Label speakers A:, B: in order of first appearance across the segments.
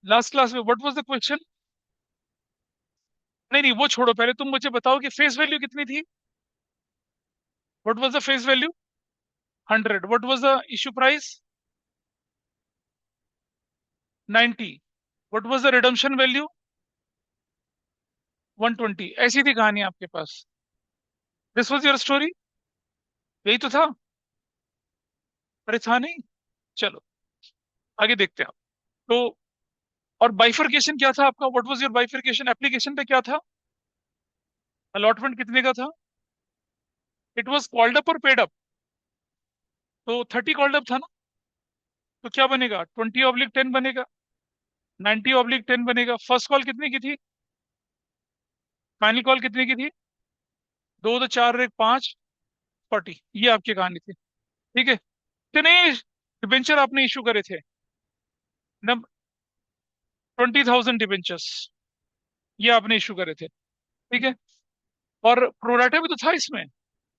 A: Last class में what was the question? नहीं नहीं, वो छोड़ो, पहले तुम मुझे बताओ कि फेस वैल्यू कितनी थी। What was the face value? 100। What was the issue price? 90। What was the redemption value? 120। ऐसी थी कहानी आपके पास। This was your story. यही तो था। अरे था नहीं। चलो आगे देखते हैं। तो और बाइफरकेशन क्या था आपका? What was your bifurcation application पे क्या था? अलॉटमेंट कितने का था? इट वाज कॉल्ड अप और पेड अप। तो 30 कॉल्ड अप था ना। तो क्या बनेगा? 20/10 बनेगा। 90/10 बनेगा। फर्स्ट कॉल कितने की थी? फाइनल कॉल कितने की थी? दो दो चार एक पांच, 40। ये आपकी कहानी थी। ठीक है। कितने डिबेंचर आपने इशू करे थे? 20,000 डिबेंचर्स ये आपने इशू करे थे। ठीक है। और प्रोराटा भी तो था इसमें।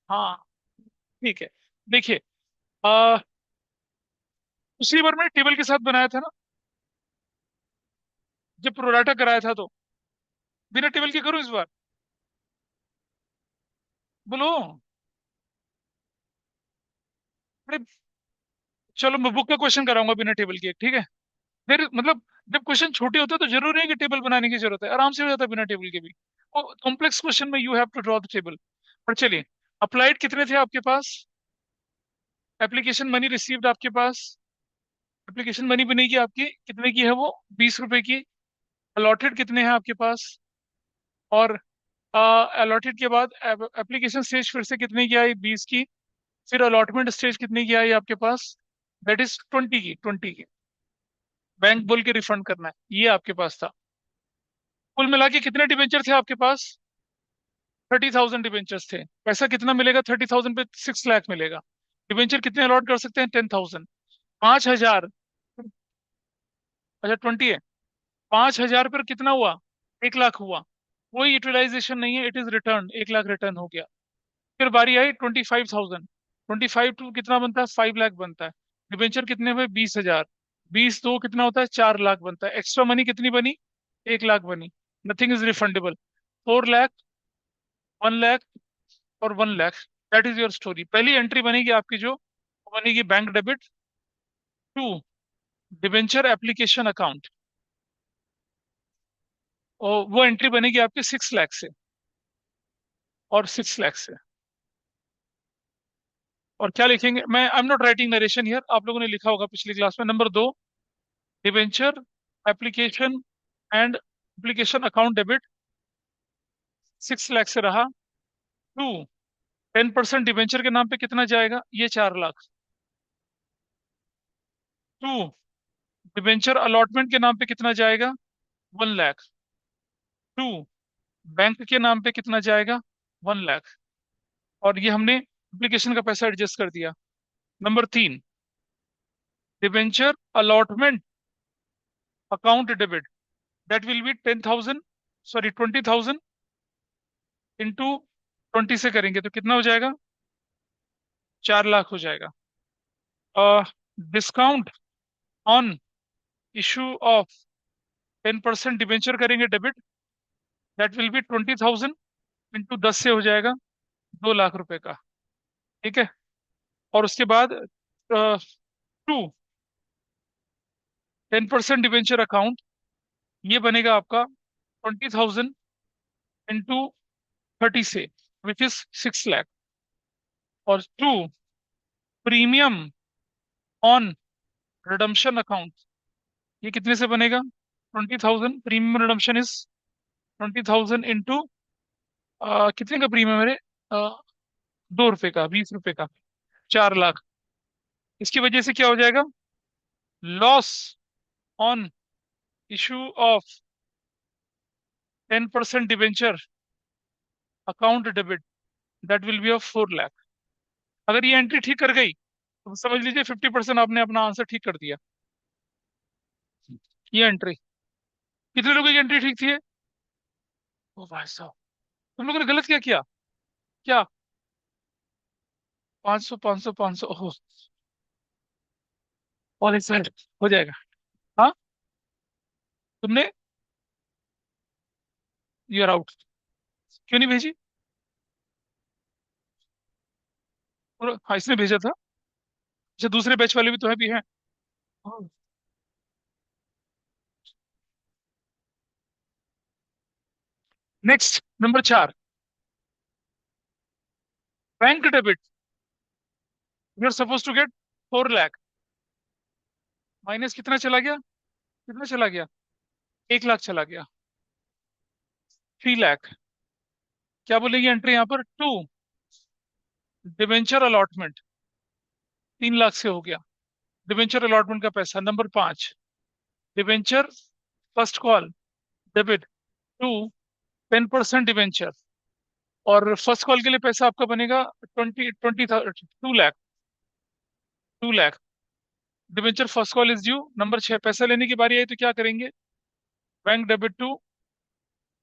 A: हाँ। ठीक है। देखिए, आ, उसी बार मैंने टेबल के साथ बनाया था ना, जब प्रोराटा कराया था तो। बिना टेबल के करूं इस बार? बोलो। अरे चलो, मैं बुक का क्वेश्चन कराऊंगा बिना टेबल के, ठीक है। फिर मतलब जब क्वेश्चन छोटे होते हैं तो जरूरी नहीं कि टेबल बनाने की जरूरत है, आराम से हो जाता है बिना टेबल के भी। और कॉम्प्लेक्स क्वेश्चन में you have to draw the table. पर चलिए, अप्लाइड कितने थे आपके पास? एप्लीकेशन मनी रिसीव्ड आपके पास? एप्लीकेशन मनी बनेगी आपकी कितने की है वो? 20 रुपए की। अलॉटेड कितने हैं आपके पास? और अलॉटेड के बाद एप्लीकेशन स्टेज फिर से कितने की आई? 20 की। फिर अलॉटमेंट स्टेज कितने की आई आपके पास? दैट इज 20 की। बैंक बोल के रिफंड करना है, ये आपके पास था। कुल मिला के कितने डिबेंचर थे आपके पास? 30,000 डिबेंचर्स थे। पैसा कितना मिलेगा? 30,000 पे 6 लाख मिलेगा। डिबेंचर कितने अलॉट कर सकते हैं? 10,000। 5,000। अच्छा 20 है। 5,000 पर कितना हुआ? 1 लाख हुआ। कोई यूटिलाइजेशन नहीं है, it is return. 1 lakh return हो गया। फिर बारी आई 25,000। 25 टू कितना बनता है? 5 लाख बनता है। डिबेंचर कितने हुए? 20,000। 20 दो कितना होता है? 4 लाख बनता है। एक्स्ट्रा मनी कितनी बनी? 1 लाख बनी। Nothing is refundable. 4 lakh, 1 lakh और 1 lakh. That is your story. पहली एंट्री बनेगी आपकी जो, वो बनेगी bank debit to debenture application account. और वो एंट्री बनेगी आपकी 6 लाख से और 6 लाख से। और क्या लिखेंगे? मैं I am not writing narration here, आप लोगों ने लिखा होगा पिछली क्लास में। Number 2, debenture application and application account debit 6 lakh से रहा। 2, 10% डिबेंचर के नाम पे कितना जाएगा? ये 4 लाख। 2, डिबेंचर अलॉटमेंट के नाम पे कितना जाएगा? 1 लाख। 2, बैंक के नाम पे कितना जाएगा? 1 लाख। और ये हमने एप्लीकेशन का पैसा एडजस्ट कर दिया। Number 3, debenture allotment account debit, that will B 10,000, sorry 20,000 into 20 से करेंगे तो कितना हो जाएगा? 4 लाख हो जाएगा। Discount on issue of 10% debenture करेंगे debit, that will be 20,000 into 10 से हो जाएगा 2 लाख रुपए का। ठीक है। और उसके बाद 10% डिबेंचर अकाउंट, ये बनेगा आपका 20,000 इंटू 30 से, विच इज 6 लाख। और 2, प्रीमियम ऑन रिडम्पशन अकाउंट, ये कितने से बनेगा? 20,000। प्रीमियम रिडम्पशन इज 20,000 इंटू कितने का प्रीमियम है? 2 रुपए का, 20 रुपए का। 4 लाख। इसकी वजह से क्या हो जाएगा? Loss on issue of 10% debenture account debit, that will be of 4 lakh. अगर ये एंट्री ठीक कर गई तो समझ लीजिए 50% आपने अपना आंसर ठीक कर दिया। ये एंट्री, कितने लोगों की एंट्री ठीक थी? ओ भाई साहब, तुम लोगों ने गलत क्या किया? क्या? 500 500 500? ओह, ऑल इज वेल, हो जाएगा। हाँ, तुमने, यू आर आउट। क्यों नहीं भेजी? हाँ, इसने भेजा था। अच्छा, दूसरे बैच वाले भी तो है भी हैं। Next, number 4, bank debit. You are suppose to get 4 lakh, minus कितना चला गया? कितना चला गया? 1 लाख चला गया। 3 लाख। क्या बोलेगी एंट्री यहाँ पर? To, debenture allotment. 3 लाख से हो गया डिवेंचर अलॉटमेंट का पैसा। Number 5, debenture first call debit to 10% debenture. और फर्स्ट कॉल के लिए पैसा आपका बनेगा 2 lakh. 2 lakh debenture first call is due. Number 6, पैसा लेने की बारी आई तो क्या करेंगे? Bank debit to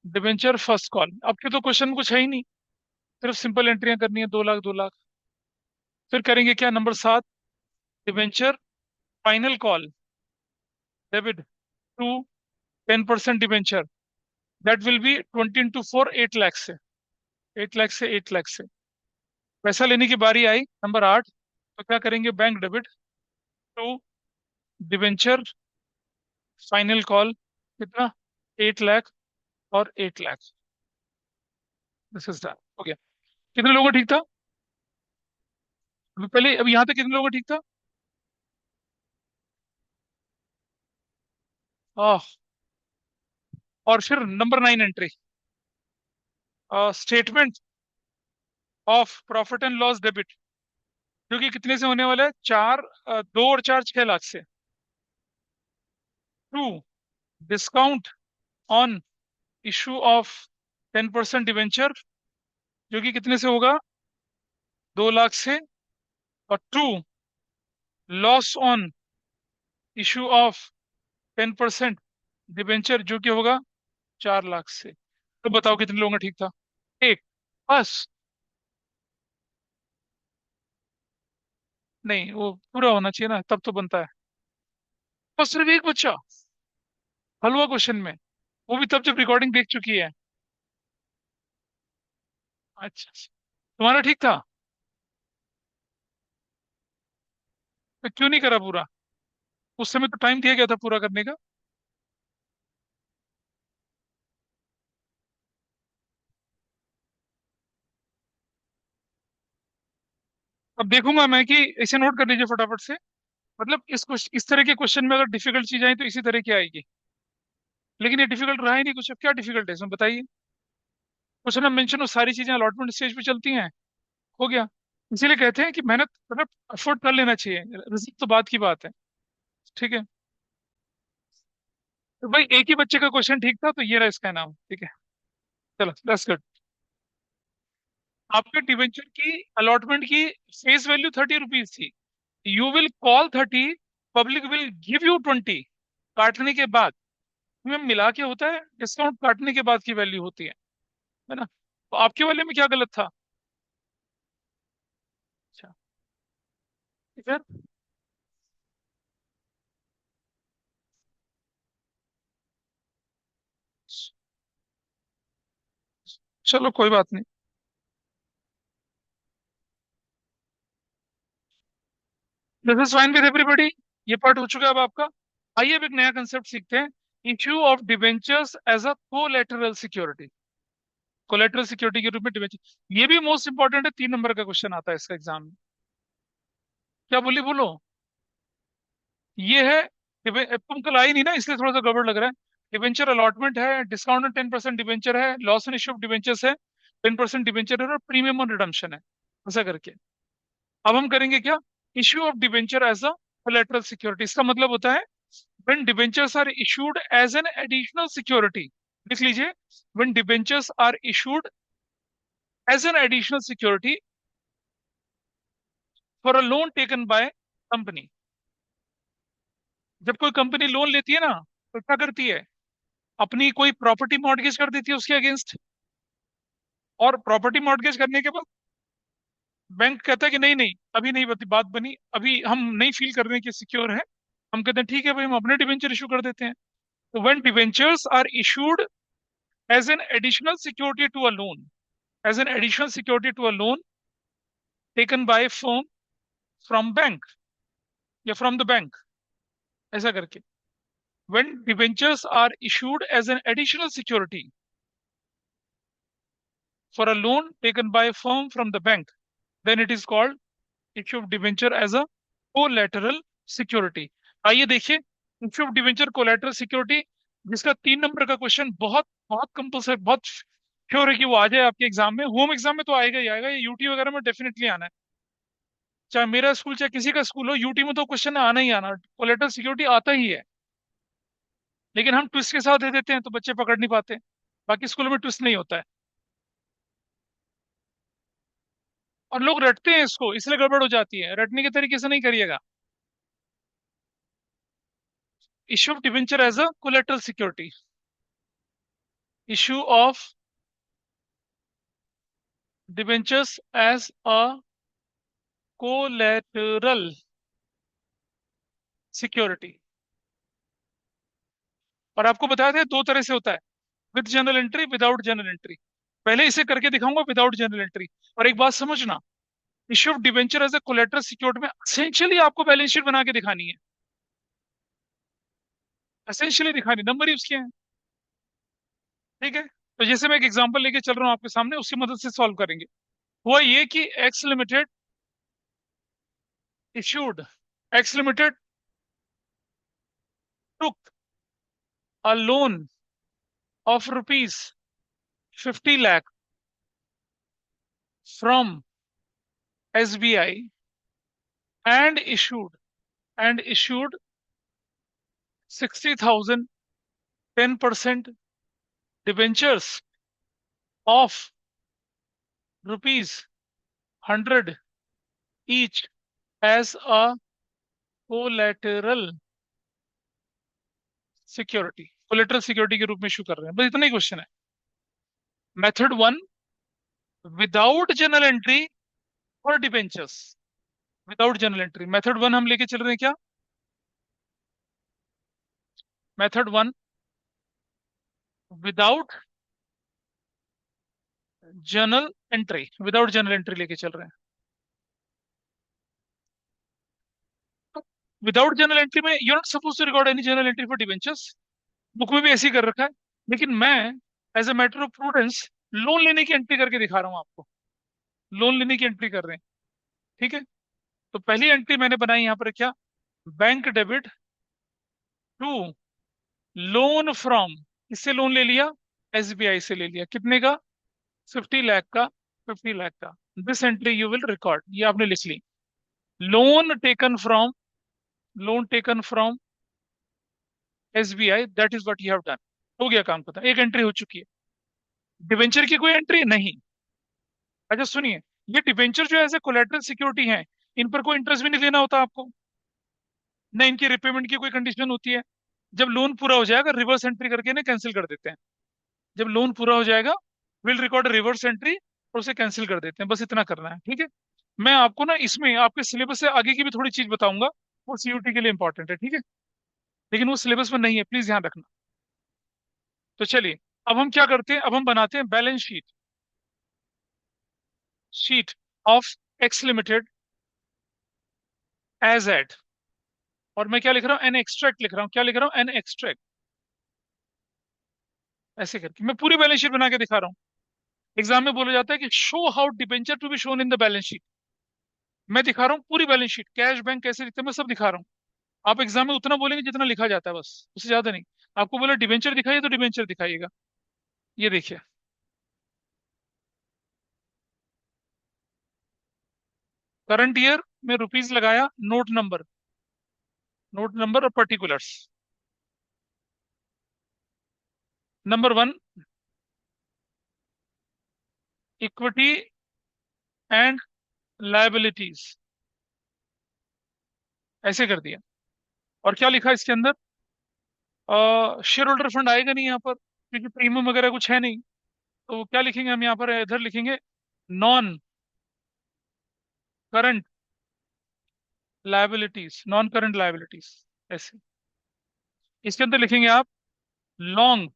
A: debenture first call. आपके तो क्वेश्चन में कुछ है ही नहीं, सिर्फ सिंपल एंट्रियां करनी है, 2 लाख 2 लाख। फिर करेंगे क्या? Number 7, debenture final call debit to 10% debenture. That will be 20 into 4, 8 lakh से। 8 लाख से 8 लाख से पैसा लेने की बारी आई नंबर 8, तो क्या करेंगे? Bank debit to debenture final call. कितना? 8 लाख और 8 लाख। दिस इज डन, हो गया। कितने लोगों को ठीक था? अभी पहले, अभी यहाँ तक कितने लोगों को ठीक था? आह। और फिर number 9 entry, statement of profit and loss debit, जो कि कितने से होने वाला है? 2 और 4 6 लाख से। To, discount on issue of 10% debenture, जो कि कितने से होगा? 2 लाख से। और to, loss on issue of 10% debenture, जो कि होगा 4 लाख से। तो बताओ कितने लोगों का ठीक था? एक, बस। नहीं, वो पूरा होना चाहिए ना, तब तो बनता है। बस सिर्फ एक बच्चा हलवा क्वेश्चन में, वो भी तब जब रिकॉर्डिंग देख चुकी है। अच्छा अच्छा। तुम्हारा ठीक था? तो क्यों नहीं करा पूरा? उस समय तो टाइम दिया गया था पूरा करने का। अब देखूंगा मैं कि इसे नोट कर लीजिए फटाफट से। मतलब इस तरह के क्वेश्चन में अगर डिफिकल्ट चीज आई तो इसी तरह की आएगी। लेकिन ये डिफिकल्ट रहा ही नहीं कुछ, अब क्या डिफिकल्ट है इसमें बताइए? क्वेश्चन में मेंशन, वो सारी चीजें अलॉटमेंट स्टेज पे चलती हैं। हो गया। इसीलिए कहते हैं कि मेहनत मतलब एफर्ट कर लेना चाहिए, रिजल्ट तो बात की बात है। ठीक है। तो भाई एक ही बच्चे का क्वेश्चन ठीक था, तो ये रहा इसका नाम। ठीक है, चलो दैट्स गुड। आपके डिवेंचर की अलॉटमेंट की फेस वैल्यू 30 रुपीज थी। You will call 30, public will give you 20 काटने के बाद। में मिला के होता है, डिस्काउंट काटने के बाद की वैल्यू होती है ना? तो आपके वाले में क्या गलत था? अच्छा, फिर चलो कोई बात नहीं। This is fine with everybody. ये पार्ट हो चुका है अब आपका। आइए अब एक नया कंसेप्ट सीखते हैं। Issue of debentures as a collateral security. Collateral security के रूप में डिबेंचर, ये भी मोस्ट इंपॉर्टेंट है, 3 नंबर का क्वेश्चन आता है इसका एग्जाम में। क्या बोली बोलो? ये है तुम कल आई नहीं ना, इसलिए थोड़ा सा गड़बड़ लग रहा है। डिबेंचर अलॉटमेंट है, डिस्काउंट ऑन 10% डिबेंचर है, loss and issue of debentures है, 10% डिबेंचर है, और प्रीमियम ऑन रिडम्पशन है। ऐसा करके अब हम करेंगे क्या? Issue of debenture as a collateral security. इसका मतलब होता है when debentures are issued as an additional security। लिख लीजिए, when debentures are issued as an additional security for a loan taken by company। जब कोई कंपनी लोन लेती है ना, तो क्या करती है? अपनी कोई प्रॉपर्टी मॉर्गेज कर देती है उसके अगेंस्ट। और प्रॉपर्टी मॉर्गेज करने के बाद बैंक कहता है कि नहीं नहीं, अभी नहीं बात बनी, अभी हम नहीं फील कर रहे हैं कि सिक्योर है। हम कहते हैं ठीक है भाई, हम अपने डिबेंचर इशू कर देते हैं। When debentures are issued as an additional security to a loan, as an additional security to a loan taken by firm from bank या फ्रॉम द बैंक, ऐसा करके, when debentures are issued as an additional security for a loan taken by a firm from the bank, then it is called issue of debenture as a collateral security. आइए देखिए, issue of debenture collateral security, जिसका 3 number का question बहुत बहुत compulsory, बहुत sure है कि वो आ जाए आपके एग्जाम में, होम एग्जाम में तो आएगा ही आएगा, ये यूटी वगैरह में डेफिनेटली आना है। चाहे मेरा स्कूल चाहे किसी का स्कूल हो, यूटी में तो क्वेश्चन आना ही आना, कोलेटरल सिक्योरिटी आता ही है। लेकिन हम ट्विस्ट के साथ दे देते हैं तो बच्चे पकड़ नहीं पाते, बाकी स्कूलों में ट्विस्ट नहीं होता है, और लोग रटते हैं इसको, इसलिए गड़बड़ हो जाती है। रटने के तरीके से नहीं करिएगा। Issue of debenture as a collateral security, issue of debentures as a collateral security. और आपको बताया था 2 तरह से होता है, with journal entry, without journal entry. पहले इसे करके दिखाऊंगा विदाउट जर्नल एंट्री। और एक बात समझना, issue of debenture as a collateral security में एसेंशियली आपको बैलेंस शीट बना के दिखानी है, एसेंशियली दिखानी, नंबर ही उसके हैं। ठीक है, तो जैसे मैं एक एग्जांपल लेके चल रहा हूँ आपके सामने, उसकी मदद से सॉल्व करेंगे। हुआ ये कि x limited issued, X Limited took a loan of rupees 50 lakh from SBI and issued 60,000 10% debentures of rupees 100 each as a collateral security, collateral security के रूप में इशू कर रहे हैं। बस इतना ही क्वेश्चन है। Method 1, without journal entry for debentures, without journal entry. Method 1 हम लेके चल रहे हैं क्या? Method 1 without journal entry, without journal entry लेके चल रहे हैं। विदाउट जर्नल एंट्री में you not suppose to record any journal entry for debentures, book में भी ऐसे ही कर रखा है। लेकिन मैं as a matter of prudence loan लेने की एंट्री करके दिखा रहा हूं आपको, लोन लेने की एंट्री कर रहे हैं। ठीक है, तो पहली एंट्री मैंने बनाई यहां पर क्या, bank debit to loan from, किससे लोन ले लिया? एसबीआई से ले लिया, कितने का? 50 लाख का, 50 लाख का। This entry you will record, ये आपने लिख ली। Loan taken from, loan taken from SBI, that is what you have done. हो गया काम खत्म, एक एंट्री हो चुकी है। डिवेंचर की कोई एंट्री नहीं। अच्छा सुनिए, ये डिवेंचर जो एज ए कोलेटरल सिक्योरिटी है, इन पर कोई इंटरेस्ट भी नहीं देना होता आपको, न इनकी रिपेमेंट की कोई कंडीशन होती है। जब लोन पूरा हो जाएगा रिवर्स एंट्री करके इन्हें कैंसिल कर देते हैं। जब लोन पूरा हो जाएगा विल रिकॉर्ड रिवर्स एंट्री और उसे कैंसिल कर देते हैं, बस इतना करना है। ठीक है, मैं आपको ना इसमें आपके सिलेबस से आगे की भी थोड़ी चीज बताऊंगा, वो सीयूटी के लिए इंपॉर्टेंट है। ठीक है, लेकिन वो सिलेबस में नहीं है, प्लीज ध्यान रखना। तो चलिए, अब हम क्या करते हैं, अब हम बनाते हैं balance sheet, sheet of X limited as at. और मैं क्या लिख रहा हूं, एन एक्सट्रैक्ट लिख रहा हूं। क्या लिख रहा हूं? An extract. ऐसे करके मैं पूरी बैलेंस शीट बना के दिखा रहा हूं। एग्जाम में बोला जाता है कि show how debenture to be shown in the balance sheet. मैं दिखा रहा हूँ पूरी बैलेंस शीट, कैश बैंक कैसे लिखते हैं मैं सब दिखा रहा हूँ। आप एग्जाम में उतना बोलेंगे जितना लिखा जाता है, बस उससे ज्यादा नहीं। आपको बोला डिबेंचर दिखाइए तो डिबेंचर दिखाइएगा। ये देखिए, करंट ईयर में रुपीज लगाया, नोट नंबर, नोट नंबर और particulars. Number 1, equity and liabilities, ऐसे कर दिया। और क्या लिखा इसके अंदर? शेयर होल्डर फंड आएगा नहीं यहाँ पर, क्योंकि प्रीमियम वगैरह कुछ है नहीं। तो क्या लिखेंगे हम यहाँ पर? इधर लिखेंगे non current liabilities, non current liabilities, ऐसे। इसके अंदर लिखेंगे आप long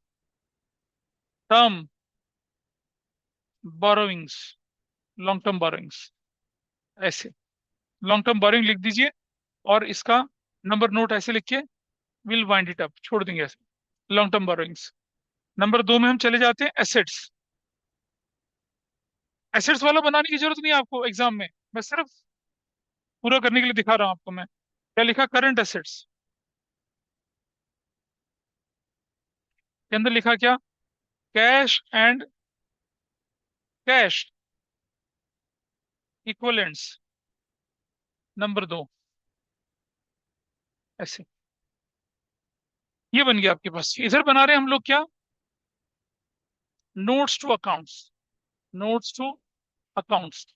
A: term borrowings, long term borrowings, ऐसे लॉन्ग टर्म बोरोइंग लिख दीजिए, और इसका नंबर नोट ऐसे लिख के विल वाइंड इट अप, छोड़ देंगे ऐसे, लॉन्ग टर्म बोरोइंग्स। नंबर 2 में हम चले जाते हैं एसेट्स। एसेट्स वाला बनाने की जरूरत नहीं है आपको एग्जाम में, मैं सिर्फ पूरा करने के लिए दिखा रहा हूं आपको। मैं क्या लिखा, करंट एसेट्स के अंदर लिखा क्या, cash and cash equivalents, number 2, ऐसे। ये बन गया आपके पास। इधर बना रहे हैं हम लोग क्या, notes to accounts, notes to accounts,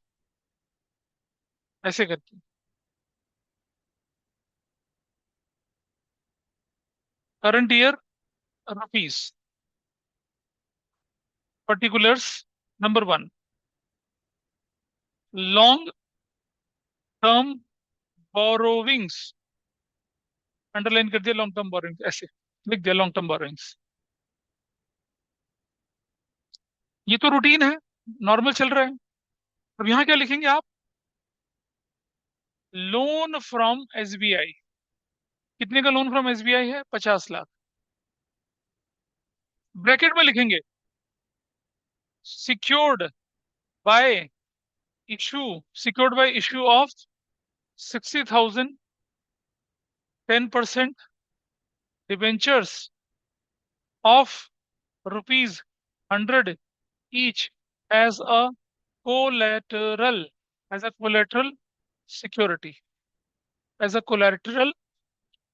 A: ऐसे करके। Current year rupees, particulars, number 1, long term borrowings, underline कर दिया, लॉन्ग टर्म बोरोइंग्स ऐसे लिख दिया, लॉन्ग टर्म बोरोइंग्स। ये तो रूटीन है, नॉर्मल चल रहा है। अब यहाँ क्या लिखेंगे आप, लोन फ्रॉम एसबीआई। कितने का लोन फ्रॉम एसबीआई है, 50 लाख। ब्रैकेट में लिखेंगे secured by issue, secured by issue of 60,000 10% debentures of ₹100 each as a collateral, as a collateral security, as a collateral,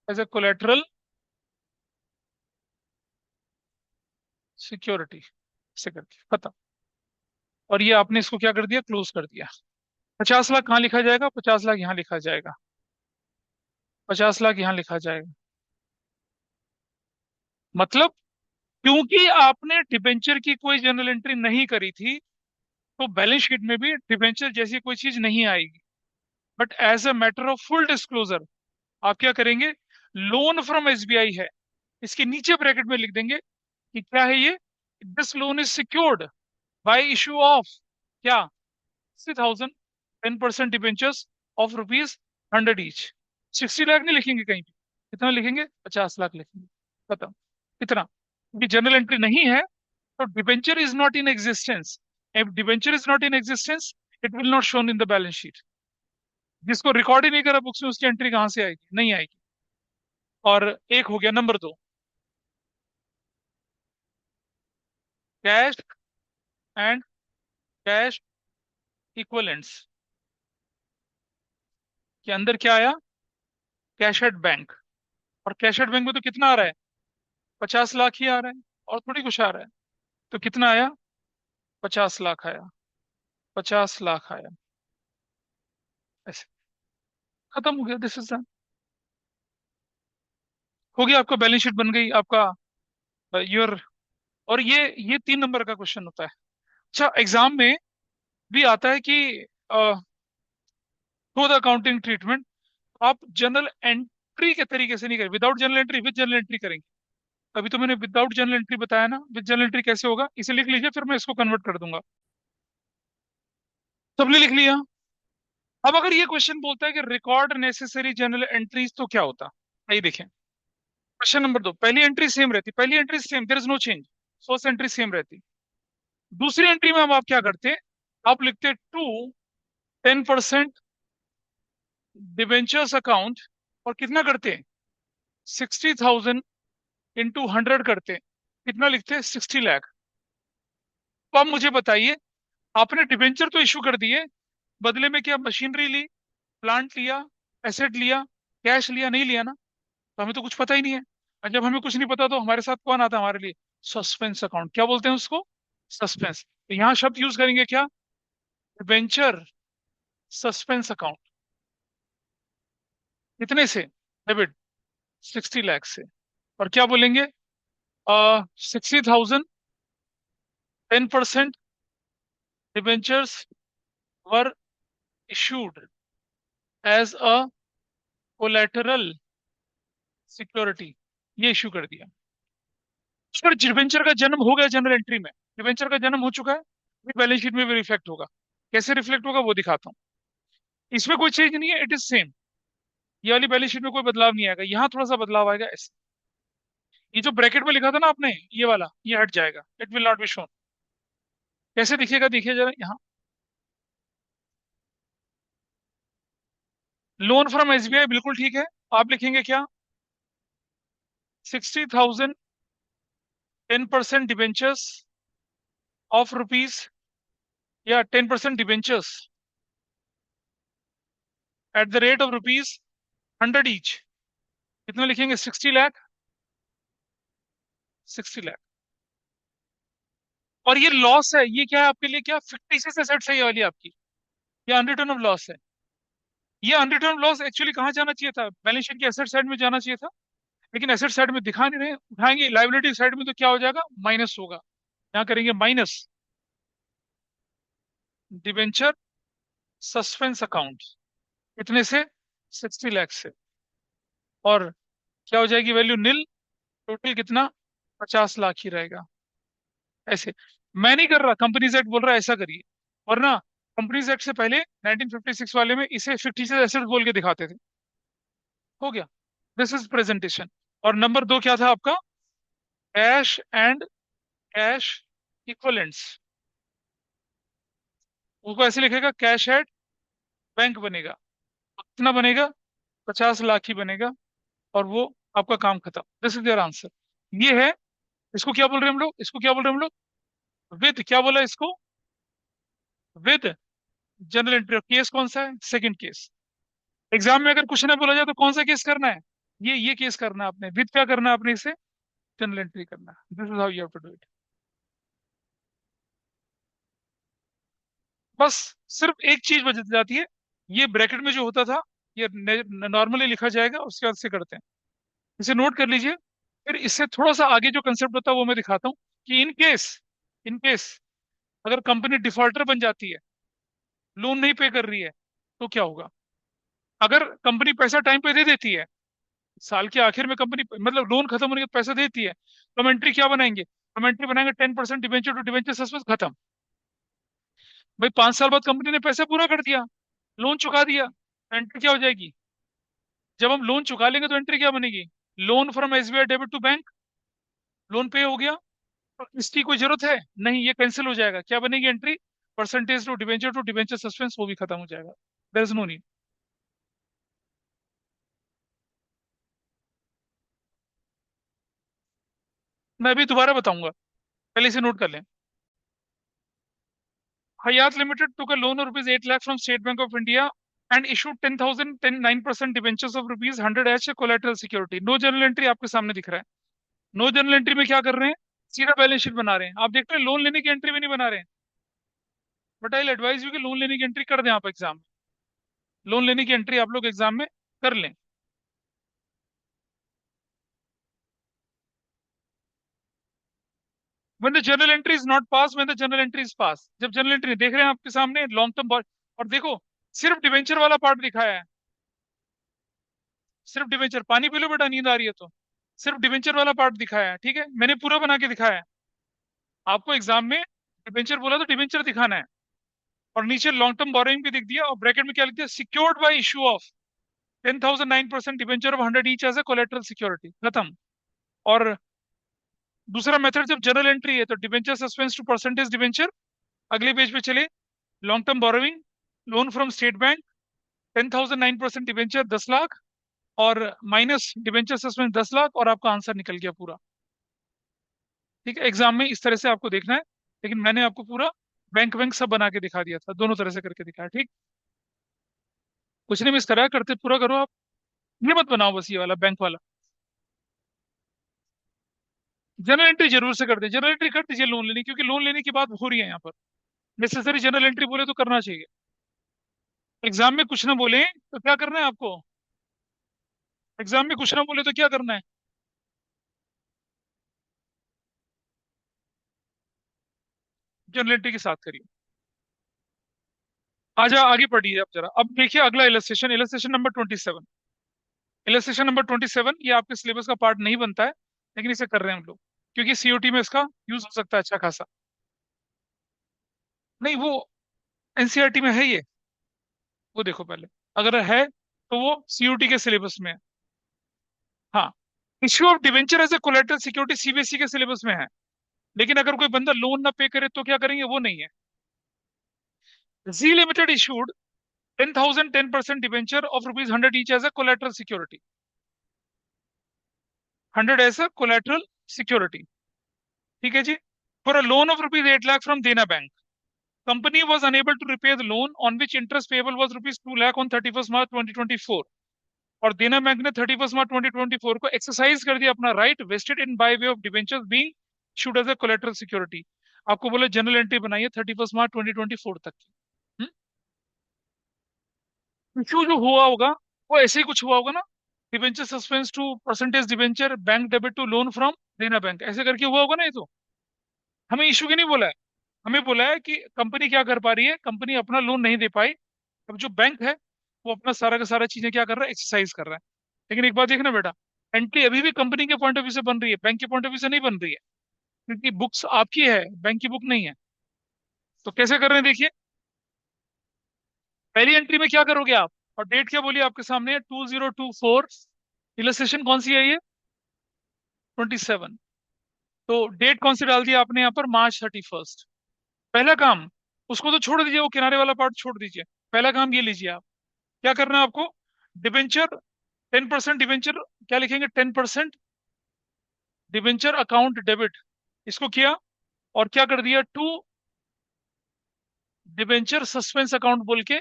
A: as a collateral security, से करके खत्म। और ये आपने इसको क्या कर दिया, क्लोज कर दिया। 50 लाख कहाँ लिखा जाएगा, 50 लाख यहाँ लिखा जाएगा, 50 लाख यहाँ लिखा जाएगा। मतलब क्योंकि आपने डिबेंचर की कोई जर्नल एंट्री नहीं करी थी, तो बैलेंस शीट में भी डिबेंचर जैसी कोई चीज नहीं आएगी। But as a matter of full disclosure आप क्या करेंगे, लोन फ्रॉम एसबीआई है, इसके नीचे ब्रैकेट में लिख देंगे कि क्या है ये, this loan is secured by issue of क्या, 60,000 10% डिबेंचर्स ऑफ ₹100 ईच। 60 लाख नहीं लिखेंगे कहीं पे, कितना लिखेंगे, 50 लाख लिखेंगे, खत्म। कितना, क्योंकि जनरल एंट्री नहीं है, तो debenture is not in existence. If debenture is not in existence, it will not shown in the balance sheet. जिसको रिकॉर्ड ही नहीं करा बुक्स में, उसकी एंट्री कहाँ से आएगी, नहीं आएगी। और एक हो गया number 2, cash and cash equivalents के अंदर क्या आया, कैश एट बैंक। और कैश एट बैंक में तो कितना आ रहा है, 50 लाख ही आ रहा है, और थोड़ी कुछ आ रहा है। तो कितना आया, 50 लाख आया, 50 लाख आया, ऐसे खत्म हो गया, दिस इज डन। हो गया, आपका बैलेंस शीट बन गई आपका, योर। और ये 3 नंबर का क्वेश्चन होता है। अच्छा, एग्जाम में भी आता है कि खुद अकाउंटिंग ट्रीटमेंट आप जनरल एंट्री के तरीके से नहीं करें, without general entry, with general entry करेंगे। अभी तो मैंने विदाउट जनरल एंट्री बताया ना, विद जनरल एंट्री कैसे होगा, इसे लिख लीजिए, फिर मैं इसको कन्वर्ट कर दूंगा। सबने लिख लिया। अब अगर ये क्वेश्चन बोलता है कि रिकॉर्ड नेसेसरी जनरल एंट्रीज, तो क्या होता, आइए देखें। क्वेश्चन नंबर 2, पहली एंट्री सेम रहती, पहली entry same, there is no change, first entry same रहती। दूसरी एंट्री में हम आप क्या करते हैं, आप लिखते 10% डिवेंचर्स अकाउंट, और कितना करते हैं, 60,000 इंटू 100 करते हैं, कितना लिखते हैं, 60 लाख। तो अब मुझे बताइए, आपने डिवेंचर तो इशू कर दिए, बदले में क्या मशीनरी ली, प्लांट लिया, एसेट लिया, कैश लिया, नहीं लिया ना। तो हमें तो कुछ पता ही नहीं है। और जब हमें कुछ नहीं पता, तो हमारे साथ कौन आता है हमारे लिए, सस्पेंस अकाउंट, क्या बोलते हैं उसको, सस्पेंस। तो यहाँ शब्द यूज करेंगे क्या, डिवेंचर सस्पेंस अकाउंट। कितने से, डेबिट, 60 लाख से। और क्या बोलेंगे, 60,000 10% debentures were issued as a collateral security, ये इशू कर दिया। पर डिबेंचर का जन्म हो गया जनरल एंट्री में, डिबेंचर का जन्म हो चुका है, बैलेंस शीट में भी रिफ्लेक्ट होगा। कैसे रिफ्लेक्ट होगा वो दिखाता हूँ। इसमें कोई चेंज नहीं है, इट इज सेम। ये वाली बैलेंस शीट में कोई बदलाव नहीं आएगा, यहाँ थोड़ा सा बदलाव आएगा ऐसे। ये जो ब्रैकेट में लिखा था ना आपने, ये वाला ये हट जाएगा, it will not be shown. कैसे दिखेगा देखिए जरा यहाँ। लोन फ्रॉम एसबीआई बिल्कुल ठीक है। आप लिखेंगे क्या? 60,000, 10% डिबेंचर्स ऑफ रुपीज, या 10% debentures at the rate of rupees 100 each. कितना लिखेंगे? 60 लाख। 60 लाख। और ये लॉस है, ये क्या है आपके लिए? क्या फिक्टिशियस एसेट्स है ये वाली आपकी? ये अनरिटर्न ऑफ लॉस है। ये अनरिटर्न ऑफ लॉस एक्चुअली कहाँ जाना चाहिए था? बैलेंस शीट की एसेट साइड में जाना चाहिए था, लेकिन एसेट साइड में दिखा नहीं रहे, उठाएंगे लाइबिलिटी साइड में तो क्या हो जाएगा? माइनस होगा। यहाँ करेंगे माइनस डिबेंचर सस्पेंस अकाउंट। कितने से? 60 लाख से। और क्या हो जाएगी वैल्यू? नील। टोटल कितना? 50 लाख ही रहेगा। ऐसे मैं नहीं कर रहा, कंपनीज एक्ट बोल रहा है ऐसा करिए, वरना कंपनीज एक्ट से पहले 1956 वाले में इसे फिक्टिशियस एसेट बोल के दिखाते थे। हो गया। This is presentation. और नंबर 2 क्या था आपका? Cash and cash equivalents. उसको ऐसे लिखेगा, कैश एट बैंक बनेगा। कितना बनेगा? 50 लाख ही बनेगा। और वो आपका काम खत्म। This is your answer. ये है। इसको क्या बोल रहे हैं हम लोग? इसको क्या बोल रहे हैं हम लोग? विद, क्या बोला इसको? With general entry. केस कौन सा है? Second case. एग्जाम में अगर क्वेश्चन बोला जाए तो कौन सा केस करना है? ये केस करना है आपने। विद क्या करना है आपने? इसे जनरल एंट्री करना है। This is how you have to do it. बस सिर्फ एक चीज बच जाती है। ये ब्रैकेट में जो होता था, ये नॉर्मली लिखा जाएगा, उसके बाद से करते हैं। इसे नोट कर लीजिए। फिर इससे थोड़ा सा आगे जो कंसेप्ट होता है वो मैं दिखाता हूँ, कि इन केस अगर कंपनी डिफॉल्टर बन जाती है, लोन नहीं पे कर रही है, तो क्या होगा? अगर कंपनी पैसा टाइम पे दे देती है, साल के आखिर में कंपनी मतलब लोन खत्म होने के बाद पैसा देती है, तो हम एंट्री क्या बनाएंगे? हम एंट्री बनाएंगे 10% डिवेंचर टू डिवेंचर सस्पेंस, खत्म। भाई 5 साल बाद कंपनी ने पैसा पूरा कर दिया, लोन चुका दिया, एंट्री क्या हो जाएगी? जब हम लोन चुका लेंगे तो एंट्री क्या बनेगी? Loan from SBI debit to bank. Loan pay हो गया, तो इसकी कोई जरूरत है नहीं, ये कैंसिल हो जाएगा। क्या बनेगी entry? Percentage to debenture suspense, वो भी खत्म हो जाएगा। There is no need. मैं अभी दोबारा बताऊंगा, पहले इसे नोट कर लें। Hayat limited took a loan of rupees 8 lakh from state Bank of India and issued 10,000 9% debentures of rupees 100 each collateral security. No journal entry आपके सामने दिख रहा है। नो जर्नल एंट्री में क्या कर रहे हैं? सीधा बैलेंस शीट बना रहे हैं। आप देख रहे हैं लोन लेने की एंट्री भी नहीं बना रहे हैं। बट आई एडवाइज यू कि लोन लेने की एंट्री कर दें आप एग्जाम में। लोन लेने की एंट्री आप लोग एग्जाम में कर लें। when the journal entry is not passed, when the journal entry is passed, जब जर्नल एंट्री देख रहे हैं आपके सामने लॉन्ग टर्म। और देखो, सिर्फ डिवेंचर वाला पार्ट दिखाया है। सिर्फ डिवेंचर। पानी पी लो बेटा, नींद आ रही है तो। सिर्फ डिवेंचर वाला पार्ट दिखाया है, ठीक है, मैंने पूरा बना के दिखाया है। आपको एग्जाम में डिवेंचर बोला तो डिवेंचर दिखाना है। और नीचे लॉन्ग टर्म बोरोइंग भी दिख दिया, और ब्रैकेट में क्या लिख दिया? Secured by issue of 10,000 9% debenture of 100 each as a collateral security, खत्म। और दूसरा मेथड, जब जनरल एंट्री है तो debenture suspense to percentage debenture. अगले पेज पे चले। Long term borrowing, loan from state bank, 10,000 9% debenture 10 lakh, और माइनस डिवेंचर सस्पेंस 10 लाख, और आपका आंसर निकल गया पूरा। ठीक है, एग्जाम में इस तरह से आपको देखना है। लेकिन मैंने आपको पूरा बैंक बैंक सब बना के दिखा दिया था, दोनों तरह से करके दिखाया। ठीक। कुछ नहीं मिस करा, करते पूरा करो आप। ये मत बनाओ बस, ये वाला बैंक वाला। जनरल एंट्री जरूर से कर दे, जनरल एंट्री कर दीजिए लोन लेने, क्योंकि लोन लेने की बात हो रही है यहाँ पर। नेसेसरी जनरल एंट्री बोले तो करना चाहिए। एग्जाम में कुछ ना बोले तो क्या करना है आपको? एग्जाम में कुछ ना बोले तो क्या करना है? जनरल एंट्री के साथ करिए। आजा आगे पढ़िए आप जरा। अब देखिए अगला illustration, illustration number 27। Illustration number 27 ये आपके सिलेबस का पार्ट नहीं बनता है, लेकिन इसे कर रहे हैं हम लोग। क्योंकि सीओटी में इसका यूज हो सकता है अच्छा खासा। नहीं, वो एनसीईआरटी में है ये, वो देखो पहले, अगर है तो वो सीयूटी के सिलेबस में है। हाँ, issue of debenture as a collateral security CBSE के सिलेबस में है, लेकिन अगर कोई बंदा लोन ना पे करे तो क्या करेंगे, वो नहीं है। G limited issued 10,000 10% debenture of ₹100 each as a collateral security, 100 as a collateral security, ठीक है जी, for a loan of ₹8 lakh from Dena bank. Company was unable to repay the loan on which interest payable was ₹2 lakh on 31 March 2024, और देना bank ने 31 March 2024 को exercise कर दिया अपना right vested in by way of debentures being issued as a collateral security. आपको बोले general entry बनाइए 31 मार्च 2024 तक की। इशू जो हुआ होगा वो ऐसे ही कुछ हुआ होगा ना, debenture suspense to percentage debenture bank debit to loan from Dena bank, ऐसे करके हुआ होगा ना ये तो। हमें इशू की नहीं बोला है, हमें बोला है कि कंपनी क्या कर पा रही है, कंपनी अपना लोन नहीं दे पाई। अब जो बैंक है वो अपना सारा का सारा चीजें क्या कर रहा है, एक्सरसाइज कर रहा है। लेकिन एक बात देखना बेटा, एंट्री अभी भी कंपनी के पॉइंट ऑफ व्यू से बन रही है, बैंक के पॉइंट ऑफ व्यू से नहीं बन रही है, क्योंकि बुक्स आपकी है, बैंक की बुक नहीं है। तो कैसे कर रहे हैं देखिए, पहली एंट्री में क्या करोगे आप, और डेट क्या बोलिए आपके सामने, 2024। इलस्ट्रेशन कौन सी है ये, 27। तो डेट कौन सी डाल दिया आपने यहाँ पर, March 31। पहला काम, उसको तो छोड़ दीजिए, वो किनारे वाला पार्ट छोड़ दीजिए, पहला काम ये लीजिए आप, क्या करना है आपको, डिबेंचर 10% डिबेंचर, क्या लिखेंगे, 10% डिबेंचर अकाउंट डेबिट, इसको किया, और क्या कर दिया, टू डिबेंचर सस्पेंस अकाउंट बोल के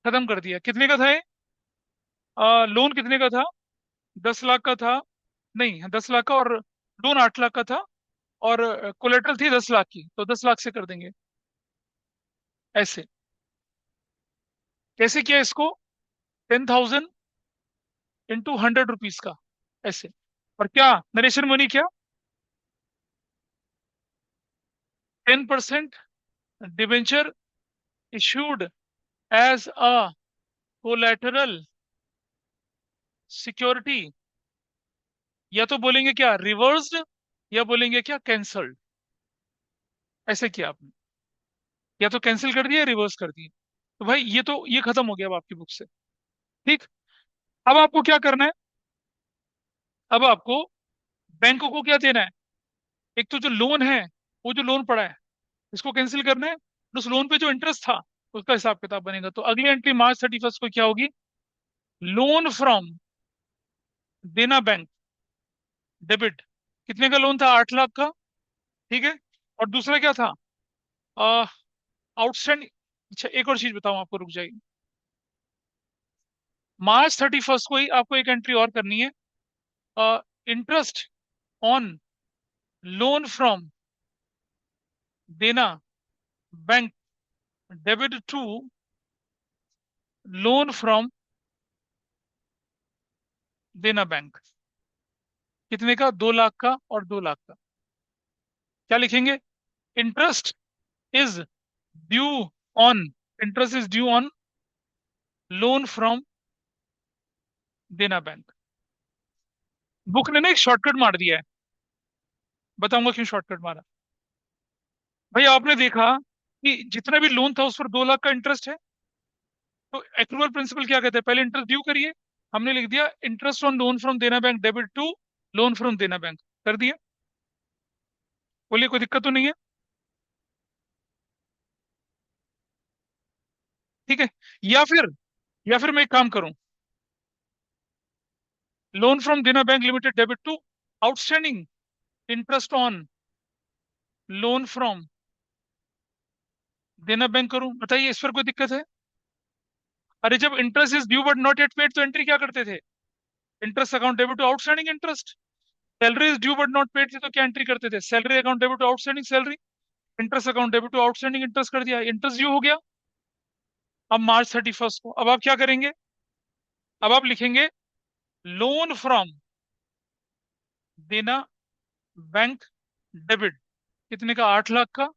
A: खत्म कर दिया। कितने का था ये, लोन कितने का था, 10 लाख का था, नहीं 10 लाख का, और लोन 8 लाख का था, और कोलेटरल थी 10 लाख की, तो 10 लाख से कर देंगे ऐसे। कैसे किया इसको, 10,000 इंटू ₹100 का, ऐसे। और क्या नरेशन मनी, क्या 10% debenture issued as a collateral security, या तो बोलेंगे क्या रिवर्स्ड, या बोलेंगे क्या कैंसल्ड, ऐसे किया आपने, या तो कैंसिल कर दिया या रिवर्स कर दिया। तो भाई ये तो ये खत्म हो गया अब आपकी बुक से, ठीक। अब आपको क्या करना है, अब आपको बैंक को क्या देना है, एक तो जो लोन है, वो जो लोन पड़ा है इसको कैंसिल करना है, और उस लोन पे जो इंटरेस्ट था उसका हिसाब किताब बनेगा। तो अगली एंट्री March 31 को क्या होगी, loan from Dena bank debit, कितने का लोन था, 8 लाख का, ठीक है। और दूसरा क्या था, आउटस्टैंडिंग। अच्छा एक और चीज बताऊं आपको, रुक जाइए, March 31 को ही आपको एक एंट्री और करनी है, interest on loan from Dena bank debit to loan from Dena bank, कितने का, 2 लाख का और 2 लाख का। क्या लिखेंगे, interest is due on, interest is due on loan from Dena bank. Book ने ना एक शॉर्टकट मार दिया है, बताऊंगा क्यों शॉर्टकट मारा। भाई आपने देखा कि जितना भी लोन था उस पर 2 लाख का इंटरेस्ट है, तो एक्रूअल प्रिंसिपल क्या कहते हैं, पहले इंटरेस्ट ड्यू करिए, हमने लिख दिया interest on loan from Dena bank debit to loan from Dena bank, कर दिया। बोलिए कोई दिक्कत तो नहीं है, ठीक है। या फिर मैं एक काम करूं, loan from Dena bank limited debit to outstanding interest on loan from Dena bank करूं, बताइए इस पर कोई दिक्कत है। अरे जब interest is due but not yet paid तो एंट्री क्या करते थे, interest account debit to outstanding interest. Salary is due but not paid थी तो क्या एंट्री करते थे, salary account debit to outstanding salary, interest account debit to outstanding interest कर दिया, इंटरेस्ट ड्यू हो गया। अब March 31 को अब आप क्या करेंगे, अब आप लिखेंगे loan from Dena bank debit, कितने का, 8 लाख का,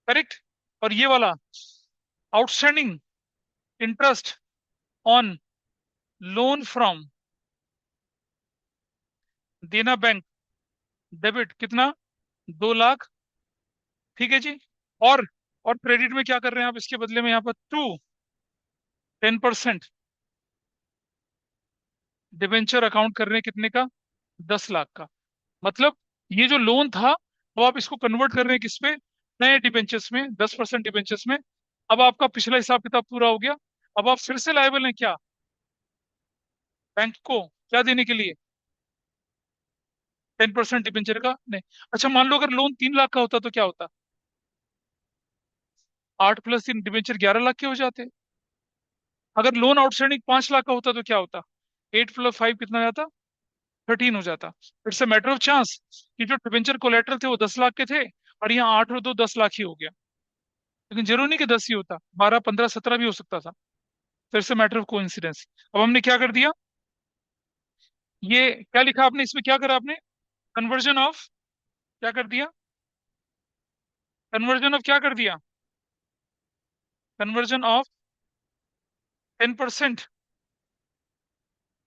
A: करेक्ट। और ये वाला outstanding interest on loan from Dena bank debit कितना? 2 लाख। ठीक है जी। और और क्रेडिट में क्या कर रहे हैं आप इसके बदले में यहाँ पर? 10% डिबेंचर अकाउंट कर रहे हैं कितने का? 10 लाख का। मतलब ये जो लोन था, अब आप इसको कन्वर्ट कर रहे हैं किस पे? नए डिबेंचर्स में, 10% डिबेंचर्स में। अब आपका पिछला हिसाब किताब पूरा हो गया। अब आप फिर से लायबल हैं क्या बैंक को? क्या देने के लिए? 10% डिबेंचर का नहीं। अच्छा, मान लो अगर लोन 3 लाख का होता तो क्या होता? 8 + 3 डिबेंचर 11 लाख के हो जाते। अगर लोन आउटस्टैंडिंग 5 लाख का होता तो क्या होता? 8 + 5 कितना हो जाता? 13 हो जाता। It's a matter of chance कि जो डिबेंचर कोलेटरल थे वो 10 लाख के थे, और यहाँ 8 और 2 10 लाख ही हो गया। लेकिन जरूरी नहीं कि 10 ही होता, 12 15 17 भी हो सकता था। फिर से मैटर ऑफ कोइंसिडेंस। अब हमने क्या कर दिया? ये क्या लिखा आपने इसमें, क्या करा आपने? कन्वर्जन ऑफ, क्या कर दिया? कन्वर्जन ऑफ क्या कर दिया? Conversion of 10%